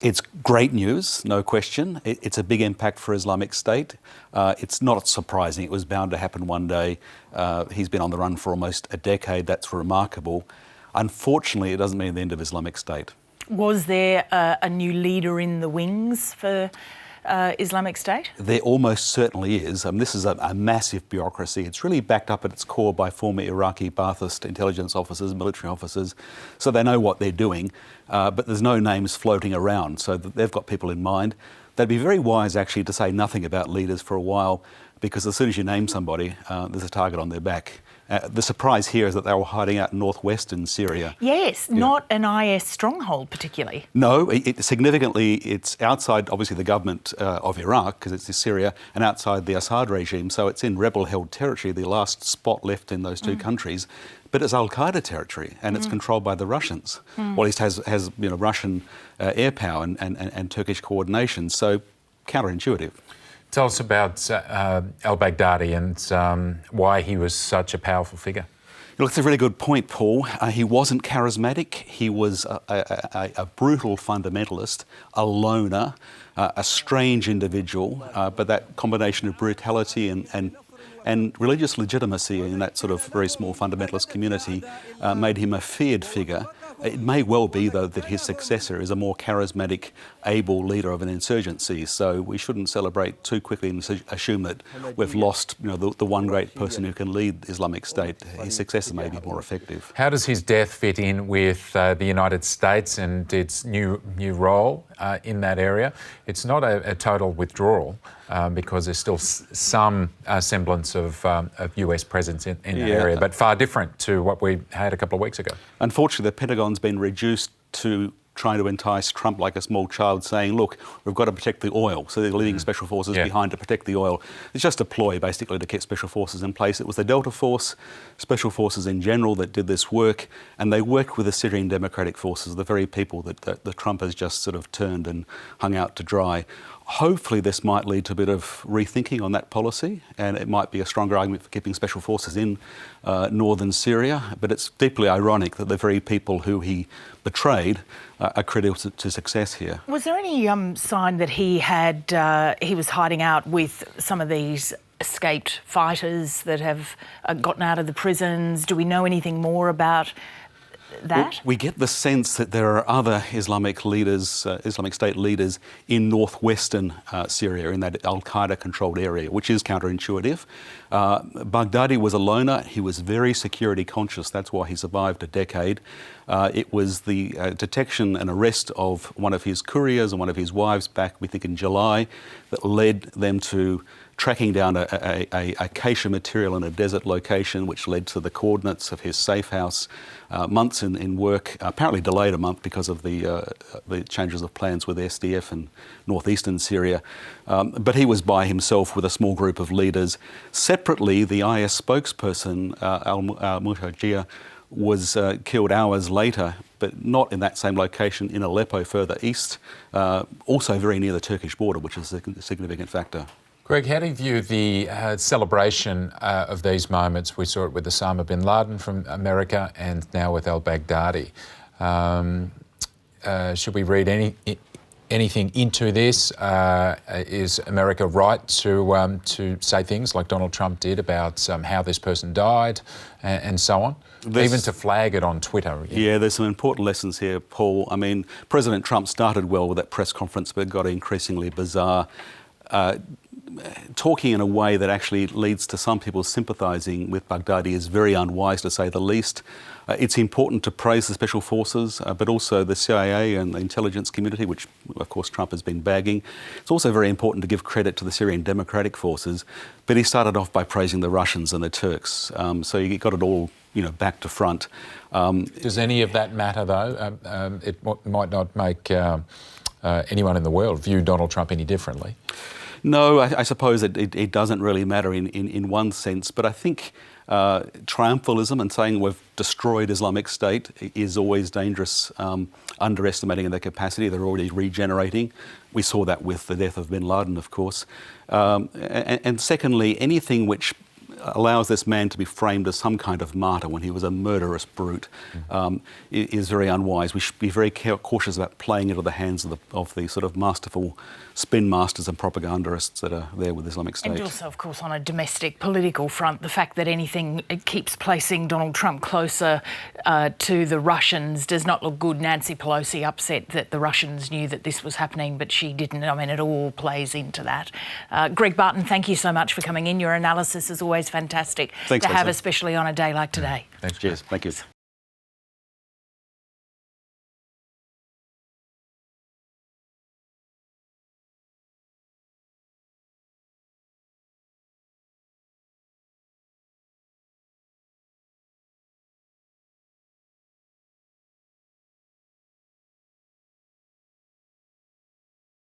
It's great news, no question. It's a big impact for Islamic State. It's not surprising. It was bound to happen one day. He's been on the run for almost a decade. That's remarkable. Unfortunately, it doesn't mean the end of Islamic State. Was there a new leader in the wings for Islamic State? There almost certainly is. This is a massive bureaucracy. It's really backed up at its core by former Iraqi Ba'athist intelligence officers, military officers, so they know what they're doing, but there's no names floating around, so they've got people in mind. They'd be very wise actually to say nothing about leaders for a while, because as soon as you name somebody, there's a target on their back. The surprise here is that they were hiding out in northwestern Syria. Yes, not an IS stronghold particularly. No, significantly it's outside, obviously, the government of Iraq, because it's Syria, and outside the Assad regime, so it's in rebel-held territory, the last spot left in those two countries. But it's al-Qaeda territory, and it's controlled by the Russians. Well, it has Russian air power and Turkish coordination, so counterintuitive. Tell us about al-Baghdadi and why he was such a powerful figure. Look, it's a really good point, Paul. He wasn't charismatic. He was a brutal fundamentalist, a loner, a strange individual, but that combination of brutality and religious legitimacy in that sort of very small fundamentalist community made him a feared figure. It may well be, though, that his successor is a more charismatic, able leader of an insurgency, so we shouldn't celebrate too quickly and assume that we've lost the one great person who can lead Islamic State. His successor may be more effective. How does his death fit in with the United States and its new role in that area? It's not a total withdrawal because there's still some semblance of US presence in that area, but far different to what we had a couple of weeks ago. Unfortunately, the Pentagon's been reduced to trying to entice Trump like a small child, saying, look, we've got to protect the oil. So they're leaving special forces behind to protect the oil. It's just a ploy, basically, to keep special forces in place. It was the Delta Force, special forces in general, that did this work, and they worked with the Syrian Democratic Forces, the very people that Trump has just sort of turned and hung out to dry. Hopefully this might lead to a bit of rethinking on that policy, and it might be a stronger argument for keeping special forces in northern Syria, but it's deeply ironic that the very people who he betrayed are critical to success here. Was there any sign that he was hiding out with some of these escaped fighters that have gotten out of the prisons? Do we know anything more about that? We get the sense that there are other Islamic leaders, Islamic State leaders in northwestern Syria, in that al-Qaeda controlled area, which is counterintuitive. Baghdadi was a loner. He was very security conscious. That's why he survived a decade. It was the detection and arrest of one of his couriers and one of his wives back, we think, in July, that led them to tracking down a acacia material in a desert location, which led to the coordinates of his safe house. Months in work, apparently delayed a month because of the changes of plans with SDF and northeastern Syria. But he was by himself with a small group of leaders. Separately, the IS spokesperson, al-Muhajir, was killed hours later, but not in that same location, in Aleppo further east, also very near the Turkish border, which is a significant factor. Greg, how do you view the celebration of these moments? We saw it with Osama bin Laden from America and now with al-Baghdadi. Should we read anything into this? Is America right to say things like Donald Trump did about how this person died and so on? Even to flag it on Twitter. Yeah, there's some important lessons here, Paul. I mean, President Trump started well with that press conference, but got increasingly bizarre. Talking in a way that actually leads to some people sympathising with Baghdadi is very unwise, to say the least. It's important to praise the special forces, but also the CIA and the intelligence community, which of course Trump has been bagging. It's also very important to give credit to the Syrian Democratic Forces, but he started off by praising the Russians and the Turks. So he got it all, back to front. Does any of that matter, though? It might not make anyone in the world view Donald Trump any differently. No, I suppose it doesn't really matter in one sense, but I think triumphalism and saying we've destroyed Islamic State is always dangerous, underestimating their capacity. They're already regenerating. We saw that with the death of bin Laden, of course. And secondly, anything which allows this man to be framed as some kind of martyr when he was a murderous brute is very unwise. We should be very cautious about playing into the hands of the sort of masterful spin masters and propagandists that are there with Islamic State. And also, of course, on a domestic political front, the fact that anything keeps placing Donald Trump closer to the Russians does not look good. Nancy Pelosi upset that the Russians knew that this was happening, but she didn't. I mean, it all plays into that. Greg Barton, thank you so much for coming in. Your analysis is always fantastic to have, especially on a day like today. Thanks, Cheers. Thank you.